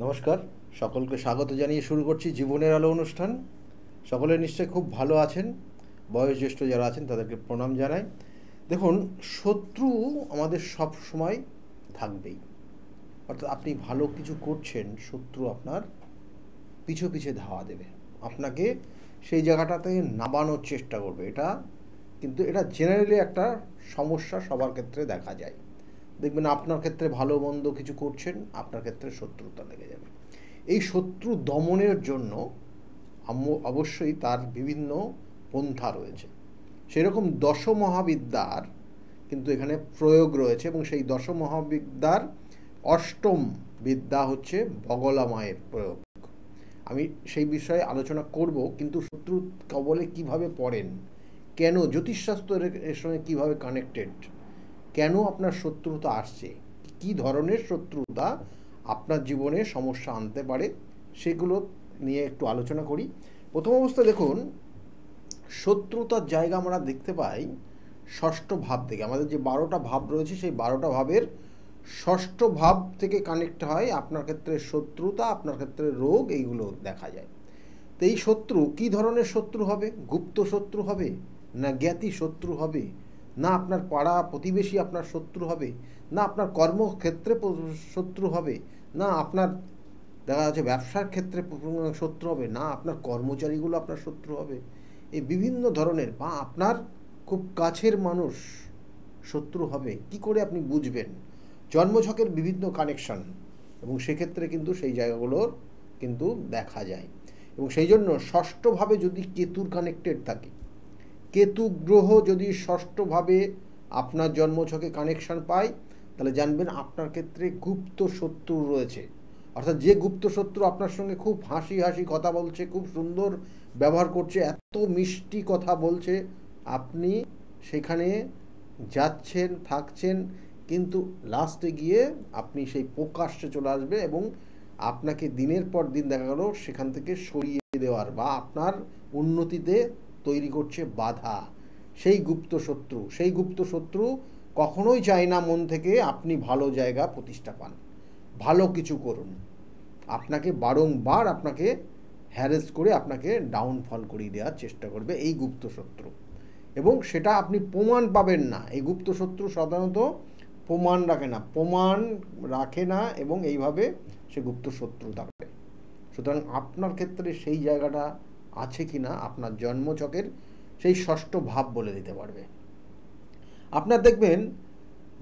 নমস্কার, সকলকে স্বাগত জানিয়ে শুরু করছি জীবনের আলো অনুষ্ঠান। সকলে নিশ্চয়ই খুব ভালো আছেন। বয়োজ্যেষ্ঠ যারা আছেন তাদেরকে প্রণাম জানাই। দেখুন, শত্রু আমাদের সব সময় থাকবেই। অর্থাৎ আপনি ভালো কিছু করছেন, শত্রু আপনার পিছু পিছে ধাওয়া দেবে, আপনাকে সেই জায়গাটাতে নামানোর চেষ্টা করবে। এটা জেনারেলি একটা সমস্যা সবার ক্ষেত্রে দেখা যায়। দেখবেন আপনার ক্ষেত্রে ভালো মন্দ কিছু করছেন, আপনার ক্ষেত্রে শত্রুতা লেগে যাবে। এই শত্রু দমনের জন্য অবশ্যই তার বিভিন্ন পন্থা রয়েছে। সেরকম দশমহাবিদ্যার কিন্তু এখানে প্রয়োগ রয়েছে, এবং সেই দশমহাবিদ্যার অষ্টম বিদ্যা হচ্ছে বগলা মায়ের প্রয়োগ। আমি সেই বিষয়ে আলোচনা করব, কিন্তু শত্রু কবলে কিভাবে পড়েন, কেন জ্যোতিষশাস্ত্র এর সঙ্গে কীভাবে কানেক্টেড, কেন আপনার শত্রুতা আসছে, কী ধরনের শত্রুতা আপনার জীবনে সমস্যা আনতে পারে, সেগুলো নিয়ে একটু আলোচনা করি। প্রথম অবস্থা দেখুন, শত্রুতার জায়গা আমরা দেখতে পাই ষষ্ঠ ভাব থেকে। আমাদের যে 12টা ভাব রয়েছে, সেই 12টা ভাবের ষষ্ঠ ভাব থেকে কানেক্ট হয় আপনার ক্ষেত্রে শত্রুতা, আপনার ক্ষেত্রে রোগ, এইগুলো দেখা যায়। তো এই শত্রু কী ধরনের শত্রু হবে? গুপ্ত শত্রু হবে, না জ্ঞাতি শত্রু হবে, না আপনার পাড়া প্রতিবেশী আপনার শত্রু হবে, না আপনার কর্মক্ষেত্রে শত্রু হবে, না আপনার দেখা যাচ্ছে ব্যবসার ক্ষেত্রে শত্রু হবে, না আপনার কর্মচারীগুলো আপনার শত্রু হবে। এই বিভিন্ন ধরনের, বা আপনার খুব কাছের মানুষ শত্রু হবে। কি করে আপনি বুঝবেন? জন্মছকের বিভিন্ন কানেকশন, এবং সেক্ষেত্রে কিন্তু সেই জায়গাগুলোর কিন্তু দেখা যায়। এবং সেই জন্য ষষ্ঠভাবে যদি কেতুর কানেক্টেড থাকে, কেতু গ্রহ যদি ষষ্ঠভাবে আপনার জন্মছকে কানেকশন পায়, তাহলে জানবেন আপনার ক্ষেত্রে গুপ্ত শত্রু রয়েছে। অর্থাৎ যে গুপ্ত শত্রু আপনার সঙ্গে খুব হাসি হাসি কথা বলছে, খুব সুন্দর ব্যবহার করছে, এত মিষ্টি কথা বলছে, আপনি সেখানে যাচ্ছেন, থাকছেন, কিন্তু লাস্টে গিয়ে আপনি সেই প্রকাশ্যে চলে আসবে, এবং আপনাকে দিনের পর দিন দেখা গেল সেখান থেকে সরিয়ে দেওয়ার বা আপনার উন্নতিতে তৈরি করছে বাধা। সেই গুপ্ত শত্রু কখনোই চায় না মন থেকে আপনি ভালো জায়গা প্রতিষ্ঠা পান, ভালো কিছু করুন। আপনাকে বারংবার আপনাকে হ্যারেস করে আপনাকে ডাউনফল করিয়ে দেওয়ার চেষ্টা করবে এই গুপ্ত শত্রু। এবং সেটা আপনি প্রমাণ পাবেন না। এই গুপ্ত শত্রু সাধারণত প্রমাণ রাখে না, এবং এইভাবে সে গুপ্ত শত্রু থাকে। সুতরাং আপনার ক্ষেত্রে সেই জায়গাটা আছে কি না, আপনার জন্মছকের সেই ষষ্ঠ ভাব বলে দিতে পারবে। আপনার দেখবেন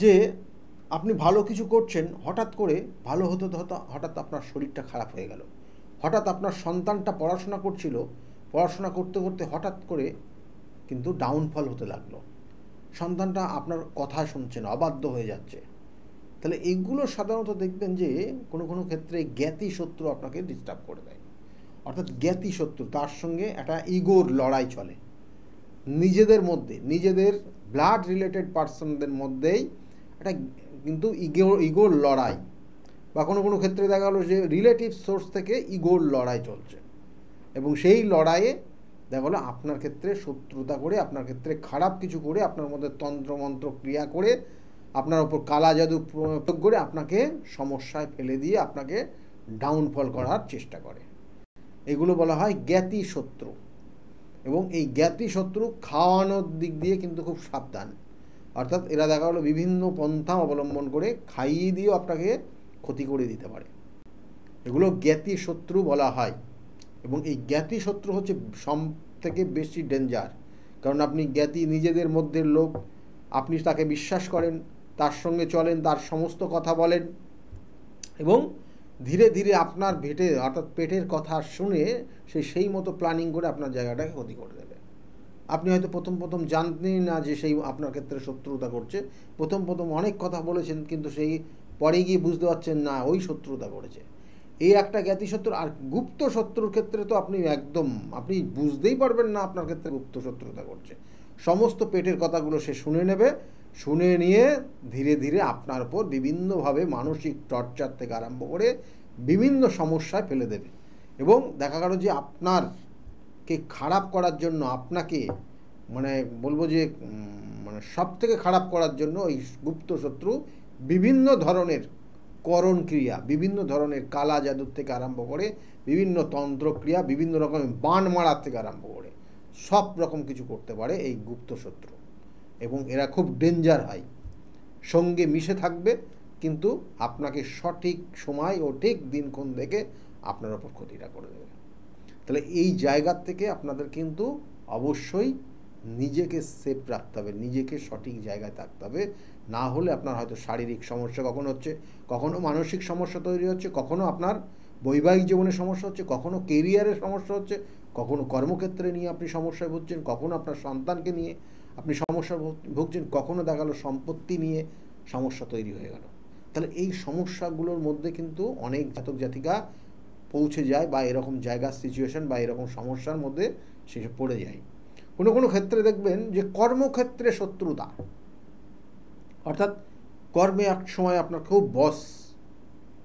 যে আপনি ভালো কিছু করছেন, হঠাৎ করে ভালো হতে হঠাৎ আপনার শরীরটা খারাপ হয়ে গেল। হঠাৎ আপনার সন্তানটা পড়াশোনা করছিল, পড়াশোনা করতে করতে হঠাৎ করে কিন্তু ডাউনফল হতে লাগলো। সন্তানটা আপনার কথা শুনছে না, অবাধ্য হয়ে যাচ্ছে। তাহলে এইগুলো সাধারণত দেখবেন যে কোনো কোনো ক্ষেত্রে জ্ঞাতি শত্রু আপনাকে ডিস্টার্ব করে দেয়। অর্থাৎ জ্ঞাতি শত্রু, তার সঙ্গে একটা ইগোর লড়াই চলে নিজেদের মধ্যে, নিজেদের ব্লাড রিলেটেড পার্সনদের মধ্যেই একটা কিন্তু ইগোর লড়াই, বা কোনো কোনো ক্ষেত্রে দেখা গেলো যে রিলেটিভ সোর্স থেকে ইগোর লড়াই চলছে, এবং সেই লড়াইয়ে দেখা গেলো আপনার ক্ষেত্রে শত্রুতা করে, আপনার ক্ষেত্রে খারাপ কিছু করে, আপনার মধ্যে তন্ত্রমন্ত্র ক্রিয়া করে, আপনার ওপর কালা জাদু প্রয়োগ করে আপনাকে সমস্যায় ফেলে দিয়ে আপনাকে ডাউনফল করার চেষ্টা করে। এগুলো বলা হয় জ্ঞাতি শত্রু। এবং এই জ্ঞাতি শত্রু খাওয়ানোর দিক দিয়ে কিন্তু খুব সাবধান। অর্থাৎ এরা দেখা গেলো বিভিন্ন পন্থা অবলম্বন করে খাইয়ে দিয়েও আপনাকে ক্ষতি করে দিতে পারে। এগুলো জ্ঞাতি শত্রু বলা হয়। এবং এই জ্ঞাতি শত্রু হচ্ছে সব থেকে বেশি ডেঞ্জার, কারণ আপনি জ্ঞাতি, নিজেদের মধ্যের লোক, আপনি তাকে বিশ্বাস করেন, তার সঙ্গে চলেন, তার সমস্ত কথা বলেন, এবং ধীরে ধীরে আপনার অর্থাৎ পেটের কথা শুনে সেই মতো প্ল্যানিং করে আপনার জায়গাটাকে ক্ষতি করে দেবে। আপনি হয়তো প্রথম জানতেনই না যে সেই আপনার ক্ষেত্রে শত্রুতা করছে, প্রথম অনেক কথা বলেছেন, কিন্তু সেই পরে গিয়ে বুঝতে পারছেন না ওই শত্রুতা করেছে। এই একটা জ্ঞাতি শত্রু। আর গুপ্ত শত্রুর ক্ষেত্রে তো আপনি বুঝতেই পারবেন না আপনার ক্ষেত্রে গুপ্ত শত্রুতা করছে। সমস্ত পেটের কথাগুলো সে শুনে নেবে, শুনে নিয়ে ধীরে ধীরে আপনার উপর বিভিন্নভাবে মানসিক টর্চার থেকে আরম্ভ করে বিভিন্ন সমস্যায় ফেলে দেবে। এবং দেখা গেল যে আপনারকে খারাপ করার জন্য, আপনাকে বলবো যে সব থেকে খারাপ করার জন্য ওই গুপ্ত শত্রু বিভিন্ন ধরনের করণ ক্রিয়া, বিভিন্ন ধরনের কালা জাদুর থেকে আরম্ভ করে বিভিন্ন তন্ত্রক্রিয়া, বিভিন্ন রকমের বান মারার থেকে আরম্ভ করে সব রকম কিছু করতে পারে এই গুপ্ত শত্রু। এবং এরা খুব ডেঞ্জার হয়, সঙ্গে মিশে থাকবে, কিন্তু আপনাকে সঠিক সময় ও ঠিক দিনক্ষণ দেখে আপনার ওপর ক্ষতিটা করে দেবে। তাহলে এই জায়গার থেকে আপনাদের কিন্তু অবশ্যই নিজেকে সেফ রাখতে হবে, নিজেকে সঠিক জায়গায় থাকতে হবে। না হলে আপনার হয়তো শারীরিক সমস্যা কখনো হচ্ছে, কখনো মানসিক সমস্যা তৈরি হচ্ছে, কখনো আপনার বৈবাহিক জীবনে সমস্যা হচ্ছে, কখনো কেরিয়ারের সমস্যা হচ্ছে, কখনো কর্মক্ষেত্রে নিয়ে আপনি সমস্যায় ভুগছেন, কখনো আপনার সন্তানকে নিয়ে আপনি সমস্যা ভুগছেন, কখনো দেখা গেলো সম্পত্তি নিয়ে সমস্যা তৈরি হয়ে গেল। তাহলে এই সমস্যাগুলোর মধ্যে কিন্তু অনেক জাতক জাতিকা পৌঁছে যায়, বা এরকম জায়গার সিচুয়েশন বা এরকম সমস্যার মধ্যে সে পড়ে যায়। কোনো কোনো ক্ষেত্রে দেখবেন যে কর্মক্ষেত্রে শত্রুতা, অর্থাৎ কর্মে এক সময় আপনার খুব বস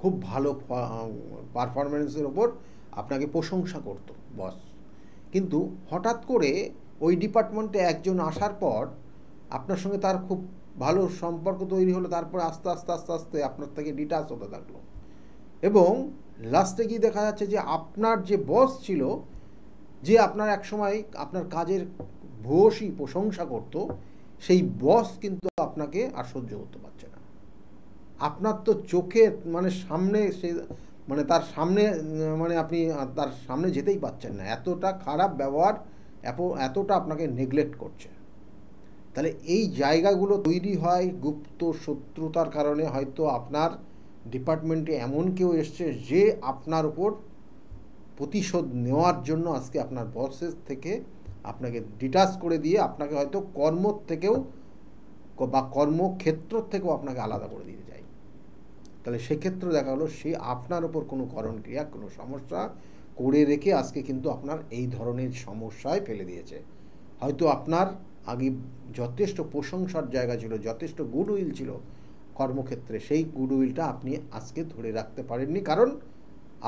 খুব ভালো পারফরমেন্সের ওপর আপনাকে প্রশংসা করতো বস, কিন্তু হঠাৎ করে ওই ডিপার্টমেন্টে একজন আসার পর আপনার সঙ্গে তার খুব ভালো সম্পর্ক তৈরি হলো, তারপর আস্তে আস্তে আস্তে আস্তে আপনার থেকে ডিটাচ হতে থাকলো, এবং লাস্টে গিয়ে দেখা যাচ্ছে যে আপনার যে বস ছিল, যে আপনার এক সময় আপনার কাজের ভূয়সী প্রশংসা করত, সেই বস কিন্তু আপনাকে আর সহ্য করতে পারছে না। আপনার তো চোখে মানে সামনে সে মানে তার সামনে মানে আপনি তার সামনে যেতেই পাচ্ছেন না, এতটা খারাপ ব্যবহার, এতটা আপনাকে নেগলেক্ট করছে। তাহলে এই জায়গাগুলো তৈরি হয় গুপ্ত শত্রুতার কারণে। হয়তো আপনার ডিপার্টমেন্টে এমন কেউ এসছে যে আপনার উপর প্রতিশোধ নেওয়ার জন্য আজকে আপনার বসের থেকে আপনাকে ডিটাচ করে দিয়ে আপনাকে হয়তো কর্ম থেকেও বা কর্মক্ষেত্র থেকেও আপনাকে আলাদা করে দিতে চাই। তাহলে সেক্ষেত্রে দেখা হলো সে আপনার ওপর কোনো করণ ক্রিয়া, কোনো সমস্যা করে রেখে আজকে কিন্তু আপনার এই ধরনের সমস্যায় ফেলে দিয়েছে। হয়তো আপনার আগে যথেষ্ট প্রশংসার জায়গা ছিল, যথেষ্ট গুডউইল ছিল কর্মক্ষেত্রে, সেই গুডউইলটা আপনি আজকে ধরে রাখতে পারেননি, কারণ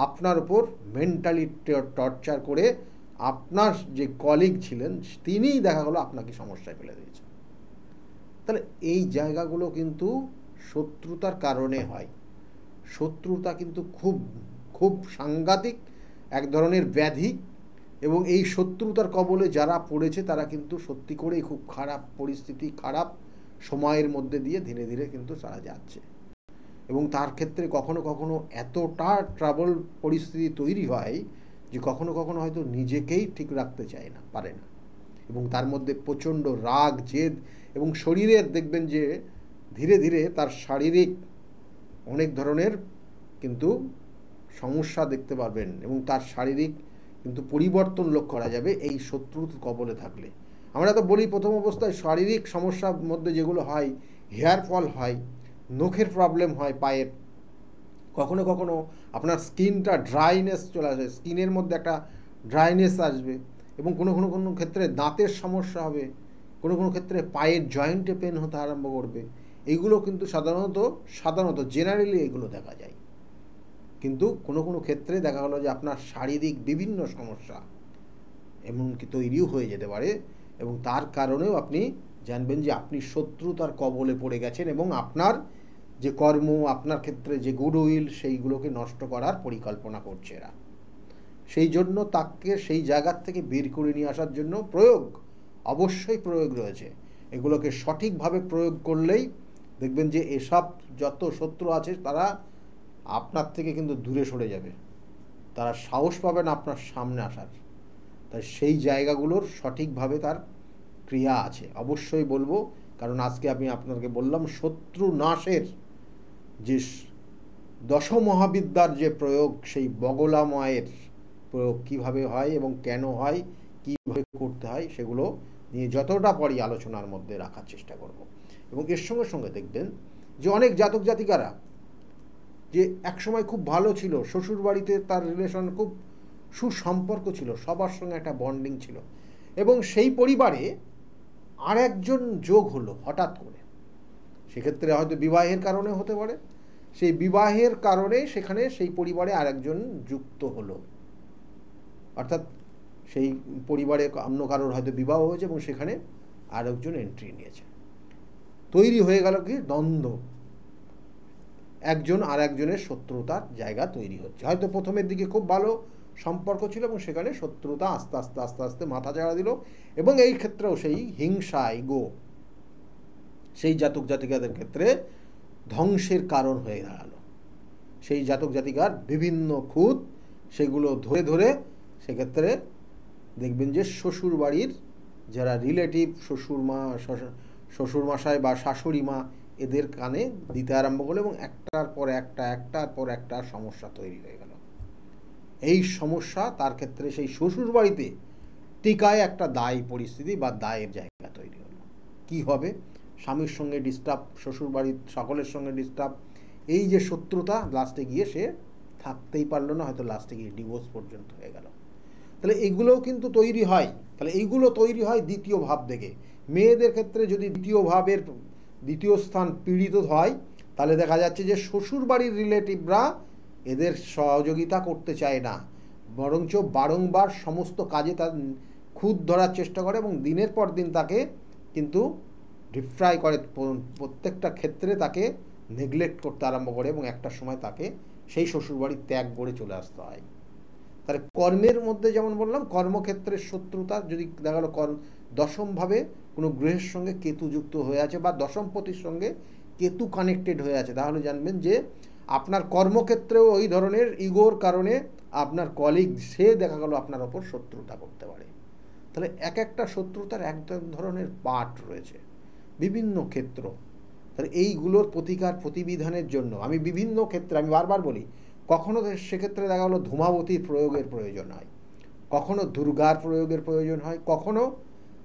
আপনার উপর মেন্টালি টর্চার করে আপনার যে কলিগ ছিলেন তিনিই দেখা গেলো আপনাকে সমস্যায় ফেলে দিয়েছেন। তাহলে এই জায়গাগুলো কিন্তু শত্রুতার কারণে হয়। শত্রুতা কিন্তু খুব খুব সাংঘাতিক এক ধরনের ব্যাধি, এবং এই শত্রুতার কবলে যারা পড়েছে তারা কিন্তু সত্যি করেই খুব খারাপ পরিস্থিতি, খারাপ সময়ের মধ্যে দিয়ে ধীরে ধীরে কিন্তু তারা যাচ্ছে। এবং তার ক্ষেত্রে কখনো কখনো এতটা ট্রাবল পরিস্থিতি তৈরি হয় যে কখনো কখনো হয়তো নিজেকেই ঠিক রাখতে চায় না, পারে না, এবং তার মধ্যে প্রচণ্ড রাগ, জেদ, এবং শরীরের দেখবেন যে ধীরে ধীরে তার শারীরিক অনেক ধরনের কিন্তু সমস্যা দেখতে পারবেন, এবং তার শারীরিক কিন্তু পরিবর্তন লক্ষ্য করা যাবে এই শত্রুর কবলে থাকলে। আমরা তো বলি প্রথম অবস্থায় শারীরিক সমস্যার মধ্যে যেগুলো হয়, হেয়ার ফল হয়, নখের প্রবলেম হয় পায়ের, কখনো কখনো আপনার স্কিনটা ড্রাইনেস চলে আসবে, স্কিনের মধ্যে একটা ড্রাইনেস আসবে, এবং কোনো কোনো কোনো ক্ষেত্রে দাঁতের সমস্যা হবে, কোনো কোনো ক্ষেত্রে পায়ের জয়েন্টে পেন হতে আরম্ভ করবে। এইগুলো কিন্তু সাধারণত জেনারেলি এগুলো দেখা যায়, কিন্তু কোনো কোনো ক্ষেত্রে দেখা গেলো যে আপনার শারীরিক বিভিন্ন সমস্যা এমনকি তৈরিও হয়ে যেতে পারে, এবং তার কারণেও আপনি জানবেন যে আপনি শত্রুতার কবলে পড়ে গেছেন, এবং আপনার যে কর্ম, আপনার ক্ষেত্রে যে গুডউইল, সেইগুলোকে নষ্ট করার পরিকল্পনা করছে এরা। সেই জন্য তাকে সেই জায়গার থেকে বের করে নিয়ে আসার জন্য অবশ্যই প্রয়োগ রয়েছে। এগুলোকে সঠিকভাবে প্রয়োগ করলেই দেখবেন যে এসব যত শত্রু আছে তারা আপনার থেকে কিন্তু দূরে সরে যাবে, তারা সাহস পাবে না আপনার সামনে আসার। তাই সেই জায়গাগুলোর সঠিকভাবে তার ক্রিয়া আছে অবশ্যই বলবো, কারণ আজকে আমি আপনাকে বললাম শত্রু নাশের যে দশমহাবিদ্যার যে প্রয়োগ, সেই বগলাময়ের প্রয়োগ কীভাবে হয় এবং কেন হয়, কীভাবে করতে হয়, সেগুলো নিয়ে যতটা পারি আলোচনার মধ্যে রাখার চেষ্টা করব। এবং এর সঙ্গে সঙ্গে দেখবেন যে অনেক জাতক জাতিকারা যে একসময় খুব ভালো ছিল, শ্বশুরবাড়িতে তার রিলেশন খুব সুসম্পর্ক ছিল, সবার সঙ্গে একটা বন্ডিং ছিল, এবং সেই পরিবারে আর একজন যোগ হলো হঠাৎ করে। সেক্ষেত্রে হয়তো বিবাহের কারণে হতে পারে, সেই বিবাহের কারণে সেখানে সেই পরিবারে আর একজন যুক্ত হলো, অর্থাৎ সেই পরিবারে অন্য কারোর হয়তো বিবাহ হয়েছে এবং সেখানে আর একজন এন্ট্রি নিয়েছে, তৈরি হয়ে গেল কি দ্বন্দ্ব। একজন আর একজনের শত্রুতার জায়গা তৈরি হচ্ছে। হয়তো প্রথমের দিকে খুব ভালো সম্পর্ক ছিল এবং সেখানে শত্রুতা আস্তে আস্তে আস্তে আস্তে মাথা চাড়া দিল, এবং এই ক্ষেত্রেও সেই হিংসা ইগো সেই জাতক জাতিকাদের ক্ষেত্রে ধ্বংসের কারণ হয়ে দাঁড়ালো। সেই জাতক জাতিকার বিভিন্ন খুঁত সেগুলো ধরে ধরে সেক্ষেত্রে দেখবেন যে শ্বশুর বাড়ির যারা রিলেটিভ শ্বশুরমশাই বা শাশুড়ি মা এদের কানে দিতে আরম্ভ করলো, এবং একটার পর একটা সমস্যা তৈরি হয়ে গেল। এই সমস্যা তার ক্ষেত্রে সেই শ্বশুর বাড়িতে টিকায় একটা দায়ী পরিস্থিতি বা দায়ের জায়গা তৈরি হলো। কি হবে? স্বামীর সঙ্গে ডিস্টার্ব, শ্বশুর বাড়ির সকলের সঙ্গে ডিস্টার্ব, এই যে শত্রুতা লাস্টে গিয়ে সে থাকতেই পারলো না, হয়তো লাস্টে গিয়ে ডিভোর্স পর্যন্ত হয়ে গেল। তাহলে এইগুলোও কিন্তু তৈরি হয়। তাহলে এইগুলো তৈরি হয় দ্বিতীয় ভাব থেকে। মেয়েদের ক্ষেত্রে যদি দ্বিতীয় ভাবের দ্বিতীয় স্থান পীড়িত হয়, তাহলে দেখা যাচ্ছে যে শ্বশুর বাড়ির রিলেটিভরা এদের সহযোগিতা করতে চায় না, বরঞ্চ বারংবার সমস্ত কাজে তার খুঁত ধরার চেষ্টা করে এবং দিনের পর দিন তাকে কিন্তু ডিফ্রাই করে, প্রত্যেকটা ক্ষেত্রে তাকে নেগলেক্ট করতে আরম্ভ করে, এবং একটা সময় তাকে সেই শ্বশুরবাড়ি ত্যাগ করে চলে আসতে হয়। তাহলে কর্মের মধ্যে যেমন বললাম, কর্মক্ষেত্রের শত্রুতা যদি দেখা গেলো দশমভাবে কোনো গ্রহের সঙ্গে কেতু যুক্ত হয়ে আছে বা দশমপতির সঙ্গে কেতু কানেক্টেড হয়ে আছে, তাহলে জানবেন যে আপনার কর্মক্ষেত্রেও ওই ধরনের ইগোর কারণে আপনার কলিগ সে দেখা গেল আপনার ওপর শত্রুতা করতে পারে। তাহলে এক একটা শত্রুতার এক ধরনের পার্ট রয়েছে বিভিন্ন ক্ষেত্র। তাহলে এইগুলোর প্রতিকার প্রতিবিধানের জন্য আমি বিভিন্ন ক্ষেত্রে, আমি বারবার বলি, কখনো সেক্ষেত্রে দেখা গেলো ধূমাবতীর প্রয়োগের প্রয়োজন হয়, কখনো দুর্গার প্রয়োগের প্রয়োজন হয়, কখনো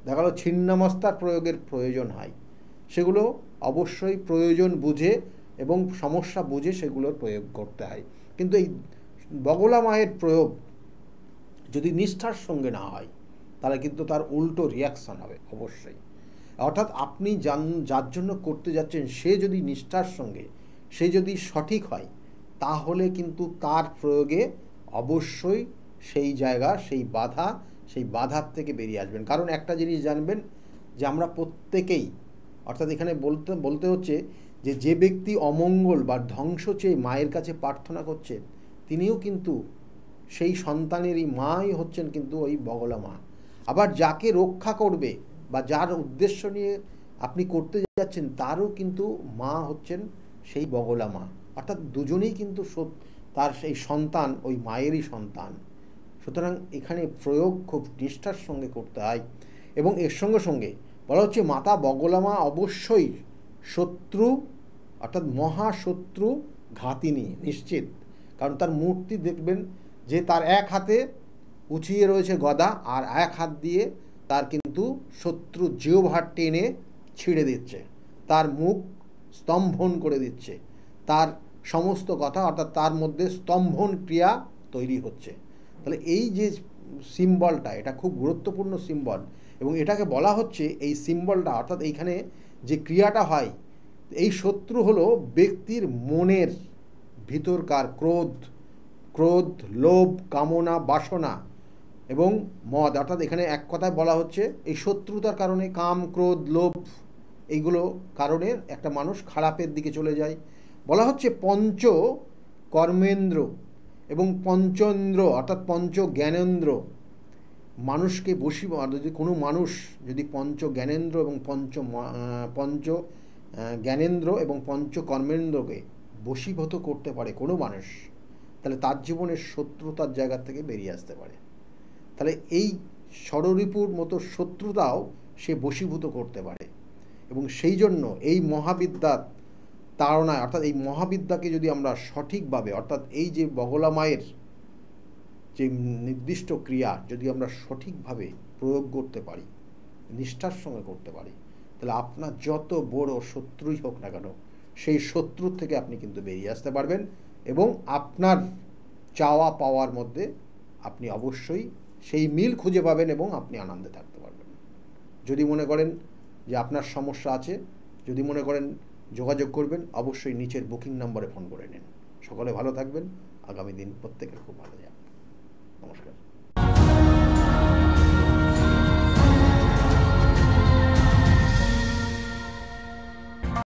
দেখা গেলো ছিন্নমস্তার প্রয়োগের প্রয়োজন হয়। সেগুলো অবশ্যই প্রয়োজন বুঝে এবং সমস্যা বুঝে সেগুলোর প্রয়োগ করতে হয়। কিন্তু এই বগলা মায়ের প্রয়োগ যদি নিষ্ঠার সঙ্গে না হয়, তাহলে কিন্তু তার উল্টো রিয়াকশান হবে অবশ্যই। অর্থাৎ আপনি যার জন্য করতে যাচ্ছেন সে যদি নিষ্ঠার সঙ্গে, সে যদি সঠিক হয়, তাহলে কিন্তু তার প্রয়োগে অবশ্যই সেই জায়গা, সেই বাধার থেকে বেরিয়ে আসবেন। কারণ একটা জিনিস জানবেন যে আমরা প্রত্যেকেই, অর্থাৎ এখানে বলতে হচ্ছে যে ব্যক্তি অমঙ্গল বা ধ্বংস চেয়ে মায়ের কাছে প্রার্থনা করছেন, তিনিও কিন্তু সেই সন্তানেরই মাই হচ্ছেন কিন্তু ওই বগলা মা। আবার যাকে রক্ষা করবে বা যার উদ্দেশ্য নিয়ে আপনি করতে যাচ্ছেন, তারও কিন্তু মা হচ্ছেন সেই বগলা মা। অর্থাৎ দুজনেই কিন্তু তার সেই সন্তান ওই মায়েরই সন্তান। সুতরাং এখানে প্রয়োগ খুব নিষ্ঠার সঙ্গে করতে হয়। এবং এর সঙ্গে সঙ্গে বলা হচ্ছে মাতা বগলা মা অবশ্যই শত্রু, অর্থাৎ মহাশত্রু ঘাতিনী নিশ্চিত। কারণ তার মূর্তি দেখবেন যে তার এক হাতে উঁচিয়ে রয়েছে গদা, আর এক হাত দিয়ে তার কিন্তু শত্রু জিহ্বা টেনে ছিঁড়ে দিচ্ছে, তার মুখ স্তম্ভন করে দিচ্ছে, তার সমস্ত কথা, অর্থাৎ তার মধ্যে স্তম্ভন ক্রিয়া তৈরি হচ্ছে। তাহলে এই যে সিম্বলটা, এটা খুব গুরুত্বপূর্ণ সিম্বল, এবং এটাকে বলা হচ্ছে এই সিম্বলটা, অর্থাৎ এইখানে যে ক্রিয়াটা হয়, এই শত্রু হলো ব্যক্তির মনের ভিতরকার ক্রোধ, লোভ, কামনা, বাসনা এবং মদ। অর্থাৎ এখানে এক কথায় বলা হচ্ছে এই শত্রুতার কারণে কাম, ক্রোধ, লোভ এইগুলো কারণে একটা মানুষ খারাপের দিকে চলে যায়। বলা হচ্ছে পঞ্চ কর্মেন্দ্র এবং পঞ্চেন্দ্র, অর্থাৎ পঞ্চ জ্ঞানেন্দ্র মানুষকে যদি কোনো মানুষ যদি পঞ্চ জ্ঞানেন্দ্র এবং পঞ্চ জ্ঞানেন্দ্র এবং পঞ্চ কর্মেন্দ্রকে বশীভূত করতে পারে কোনো মানুষ, তাহলে তার জীবনের শত্রুতার জায়গা থেকে বেরিয়ে আসতে পারে। তাহলে এই ষড়রিপুর মতো শত্রুতাও সে বশীভূত করতে পারে। এবং সেই জন্য এই মহাবিদ্যার তাড়নায়, অর্থাৎ এই মহাবিদ্যাকে যদি আমরা সঠিকভাবে, অর্থাৎ এই যে বগলা মায়ের যে নির্দিষ্ট ক্রিয়া যদি আমরা সঠিকভাবে প্রয়োগ করতে পারি, নিষ্ঠার সঙ্গে করতে পারি, তাহলে আপনার যত বড় শত্রুই হোক না কেন, সেই শত্রুর থেকে আপনি কিন্তু বেরিয়ে আসতে পারবেন এবং আপনার চাওয়া পাওয়ার মধ্যে আপনি অবশ্যই সেই মিল খুঁজে পাবেন এবং আপনি আনন্দে থাকতে পারবেন। যদি মনে করেন যে আপনার সমস্যা আছে, যদি মনে করেন যোগাযোগ করবেন, অবশ্যই নিচের বুকিং নম্বরে ফোন করে নিন। সকলে ভালো থাকবেন, আগামী দিন প্রত্যেকের খুব ভালো যাবে।